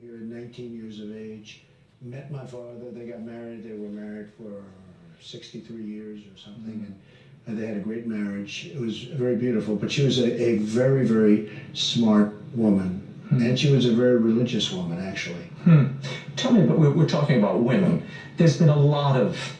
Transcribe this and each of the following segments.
Here at 19 years of age, met my father, they got married, they were married for 63 years or something, and they had a great marriage. It was very beautiful, but she was a very, very smart woman, and she was a very religious woman, actually. Tell me about, we're talking about women. There's been a lot of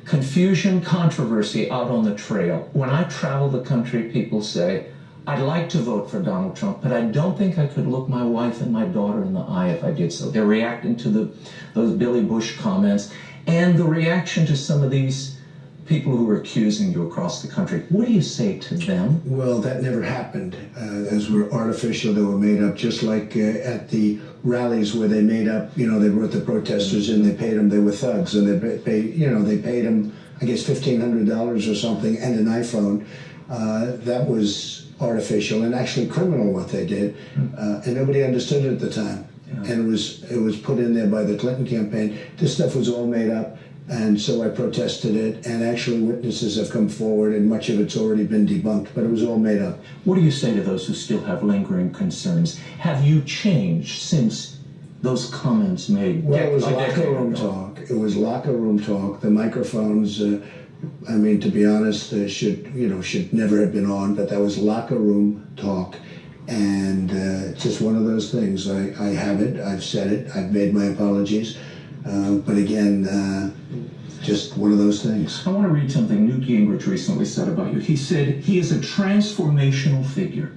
confusion, controversy out on the trail. When I travel the country, people say, I'd like to vote for Donald Trump, but I don't think I could look my wife and my daughter in the eye if I did so. They're reacting to those Billy Bush comments and the reaction to some of these people who are accusing you across the country. What do you say to them? Well, that never happened. Those were artificial, they were made up, just like at the rallies where they made up, they brought the protesters in, they paid them, they were thugs, and they paid them, I guess, $1,500 or something, and an iPhone. That was artificial and actually criminal what they did, and nobody understood it at the time. And it was put in there by the Clinton campaign. This stuff was all made up, and so I protested it, and actually witnesses have come forward, and much of it's already been debunked, but it was all made up. What do you say to those who still have lingering concerns? Have you changed since those comments made? Well, it was locker room talk. It was locker room talk. The microphones, to be honest, should never have been on, but that was locker room talk. And it's just one of those things. I have it, I've said it, I've made my apologies. But again, just one of those things. I want to read something Newt Gingrich recently said about you. He said, he is a transformational figure,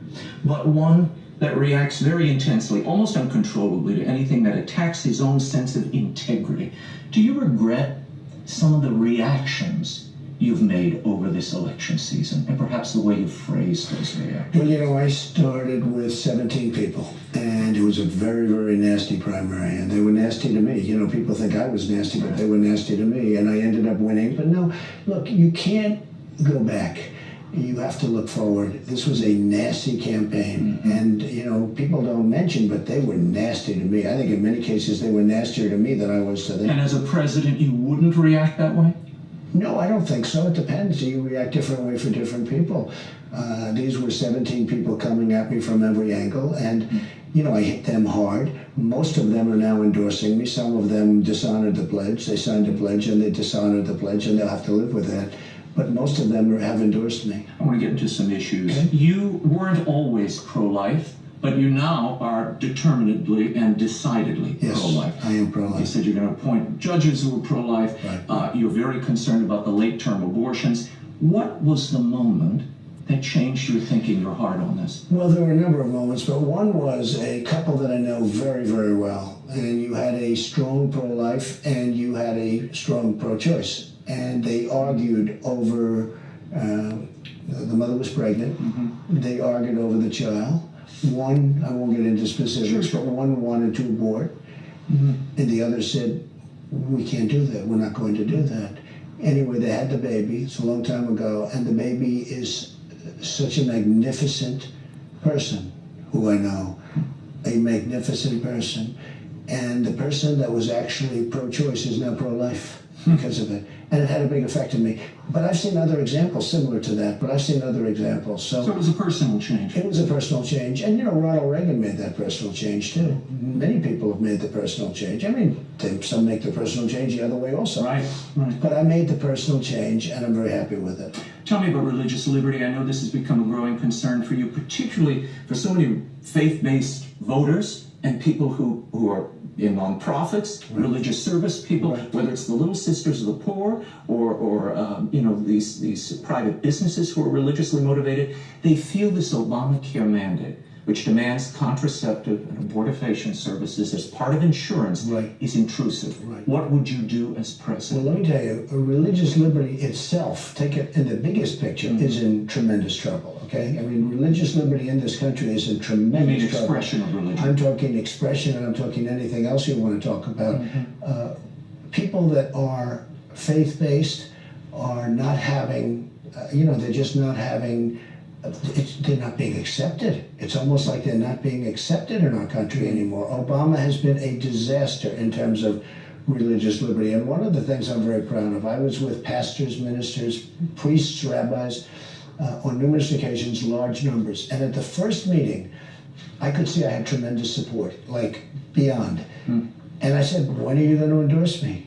but one that reacts very intensely, almost uncontrollably, to anything that attacks his own sense of integrity. Do you regret some of the reactions you've made over this election season, and perhaps the way you phrased those reactions? Well, I started with 17 people, and it was a very, very nasty primary, and they were nasty to me. People think I was nasty, but they were nasty to me, and I ended up winning. But no, look, you can't go back. You have to look forward. This was a nasty campaign, and people don't mention, but they were nasty to me. I think in many cases they were nastier to me than I was to them. And as a president, you wouldn't react that way? No, I don't think so. It depends. You react different way for different people. These were 17 people coming at me from every angle, and I hit them hard. Most of them are now endorsing me. Some of them dishonored the pledge. They signed a pledge and they dishonored the pledge, and they'll have to live with that. But most of them have endorsed me. I want to get into some issues. Okay. You weren't always pro-life, but you now are determinedly and decidedly pro-life. I am pro-life. You said you're going to appoint judges who are pro-life. Right. You're very concerned about the late-term abortions. What was the moment that changed your thinking, your heart on this? Well, there were a number of moments, but one was a couple that I know very, very well. And you had a strong pro-life and you had a strong pro-choice. And they argued over, the mother was pregnant. They argued over the child. One, I won't get into specifics, but one wanted to abort, and the other said, we can't do that, we're not going to do that. Anyway, they had the baby, it's a long time ago, and the baby is such a magnificent person who I know, a magnificent person, and the person that was actually pro-choice is now pro-life because of it. And it had a big effect on me. But I've seen other examples similar to that, So it was a personal change. It was a personal change. And, Ronald Reagan made that personal change, too. Many people have made the personal change. Some make the personal change the other way also. Right. But I made the personal change, and I'm very happy with it. Tell me about religious liberty. I know this has become a growing concern for you, particularly for so many faith-based voters and people who are in nonprofits, religious service people, whether it's the Little Sisters of the Poor or these private businesses who are religiously motivated. They feel this Obamacare mandate, which demands contraceptive and abortifacient services as part of insurance, is intrusive. What would you do as president? Well, let me tell you, religious liberty itself, take it in the biggest picture, is in tremendous trouble. Okay, religious liberty in this country is in tremendous trouble. Expression of religion. I'm talking expression, and I'm talking anything else you want to talk about. People that are faith-based are not having, they're just not having. They're not being accepted. It's almost like they're not being accepted in our country anymore. Obama has been a disaster in terms of religious liberty. And one of the things I'm very proud of, I was with pastors, ministers, priests, rabbis, on numerous occasions, large numbers. And at the first meeting, I could see I had tremendous support, like beyond. And I said, when are you going to endorse me?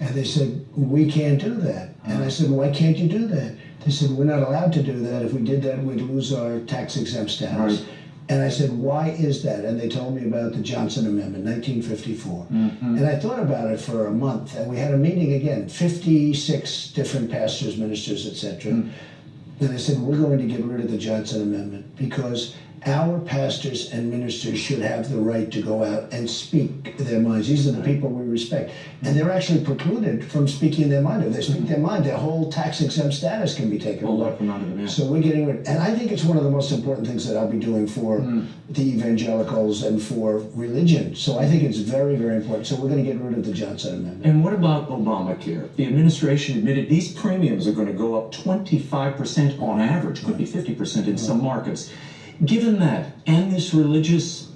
And they said, we can't do that. And I said, why can't you do that? They said, we're not allowed to do that. If we did that, we'd lose our tax-exempt status. Right. And I said, why is that? And they told me about the Johnson Amendment, 1954. And I thought about it for a month, and we had a meeting again, 56 different pastors, ministers, etc. And I said, we're going to get rid of the Johnson Amendment because our pastors and ministers should have the right to go out and speak their minds. These are the people we respect. And they're actually precluded from speaking their mind. If they speak their mind, their whole tax-exempt status can be taken away. So we're getting rid. And I think it's one of the most important things that I'll be doing for the evangelicals and for religion. So I think it's very, very important. So we're going to get rid of the Johnson Amendment. And what about Obamacare? The administration admitted these premiums are going to go up 25% on average, could be 50% in some markets. Given that, and this religious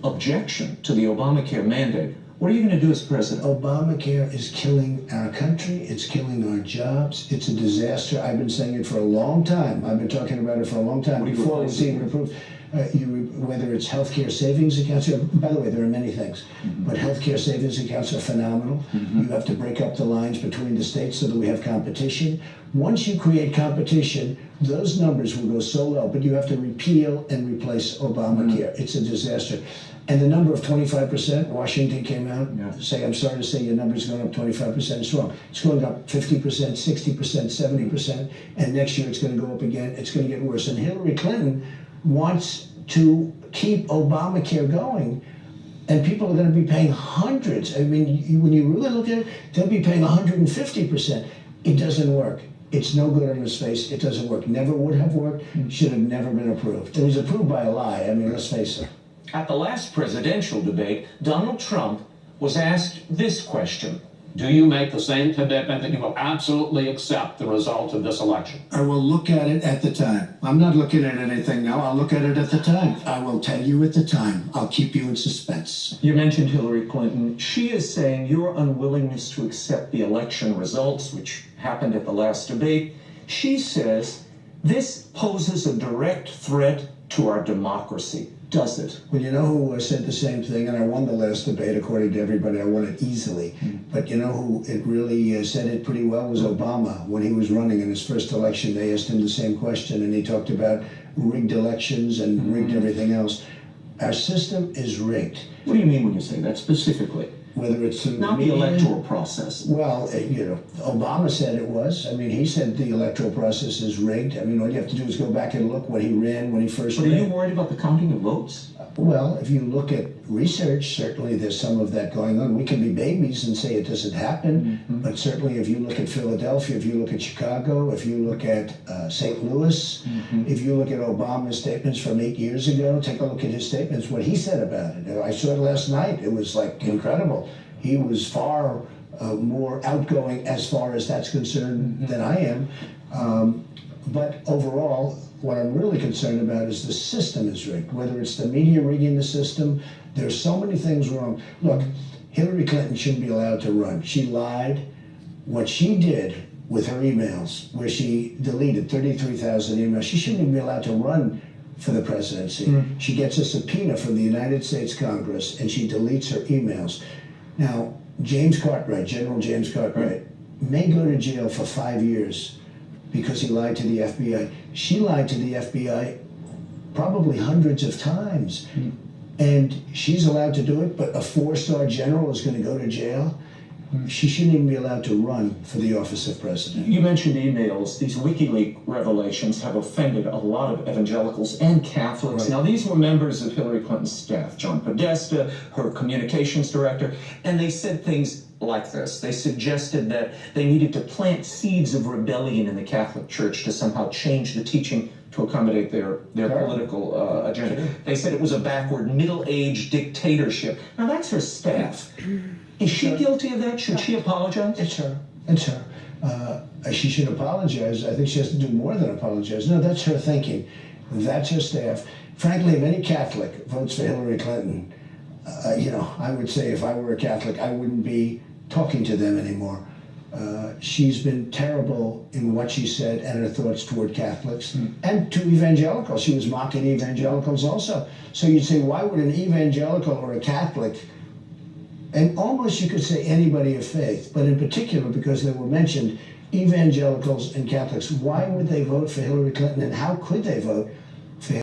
objection to the Obamacare mandate, what are you going to do as president? Obamacare is killing our country. It's killing our jobs. It's a disaster. I've been saying it for a long time. I've been talking about it for a long time before it was even approved. Whether it's healthcare savings accounts, by the way, there are many things, but healthcare savings accounts are phenomenal. You have to break up the lines between the states so that we have competition. Once you create competition, those numbers will go so low, but you have to repeal and replace Obamacare. It's a disaster. And the number of 25%, Washington came out to say, I'm sorry to say your number's going up 25%. It's wrong. It's going up 50%, 60%, 70%, and next year it's going to go up again. It's going to get worse. And Hillary Clinton wants to keep Obamacare going, and people are going to be paying hundreds. I mean, when you really look at it, they'll be paying 150%. It doesn't work. It's no good on its face. It doesn't work. Never would have worked. Should have never been approved. It was approved by a lie. I mean, let's face it. At the last presidential debate, Donald Trump was asked this question. Do you make the same commitment that you will absolutely accept the result of this election? I will look at it at the time. I'm not looking at anything now. I'll look at it at the time. I will tell you at the time. I'll keep you in suspense. You mentioned Hillary Clinton. She is saying your unwillingness to accept the election results, which happened at the last debate, she says this poses a direct threat to our democracy. Does it? Well, you know who said the same thing, and I won the last debate according to everybody. I won it easily. But you know who it really said it pretty well was Obama. When he was running in his first election, they asked him the same question, and he talked about rigged elections and rigged everything else. Our system is rigged. What do you mean when you say that specifically? Whether it's through not the electoral process. Well, you know, Obama said it was. I mean, he said the electoral process is rigged. I mean, all you have to do is go back and look what he ran when he first ran. But are you worried about the counting of votes? Well, if you look at research, certainly there's some of that going on. We can be babies and say it doesn't happen, but certainly if you look at Philadelphia, if you look at Chicago, if you look at St. Louis, if you look at Obama's statements from 8 years ago, take a look at his statements, what he said about it. I saw it last night. It was like incredible. He was far more outgoing as far as that's concerned than I am. But overall, what I'm really concerned about is the system is rigged, whether it's the media rigging the system. There's so many things wrong. Look, Hillary Clinton shouldn't be allowed to run. She lied. What she did with her emails, where she deleted 33,000 emails, she shouldn't even be allowed to run for the presidency. She gets a subpoena from the United States Congress, and she deletes her emails. Now, James Cartwright, General James Cartwright, may go to jail for 5 years because he lied to the FBI. She lied to the FBI probably hundreds of times. And she's allowed to do it, but a 4-star general is going to go to jail. She shouldn't even be allowed to run for the office of president. You mentioned emails. These WikiLeaks revelations have offended a lot of evangelicals and Catholics. Now, these were members of Hillary Clinton's staff, John Podesta, her communications director, and they said things like this. They suggested that they needed to plant seeds of rebellion in the Catholic Church to somehow change the teaching to accommodate their political agenda. They said it was a backward, middle-aged dictatorship. Now, that's her staff. Is she guilty of that? Should she apologize? It's her. It's her. She should apologize. I think she has to do more than apologize. No, that's her thinking. That's her staff. Frankly, if any Catholic votes for Hillary Clinton, I would say if I were a Catholic, I wouldn't be talking to them anymore. She's been terrible in what she said and her thoughts toward Catholics and to evangelicals. She was mocking evangelicals also. So you'd say, why would an evangelical or a Catholic, and almost you could say anybody of faith, but in particular because they were mentioned, evangelicals and Catholics, why would they vote for Hillary Clinton and how could they vote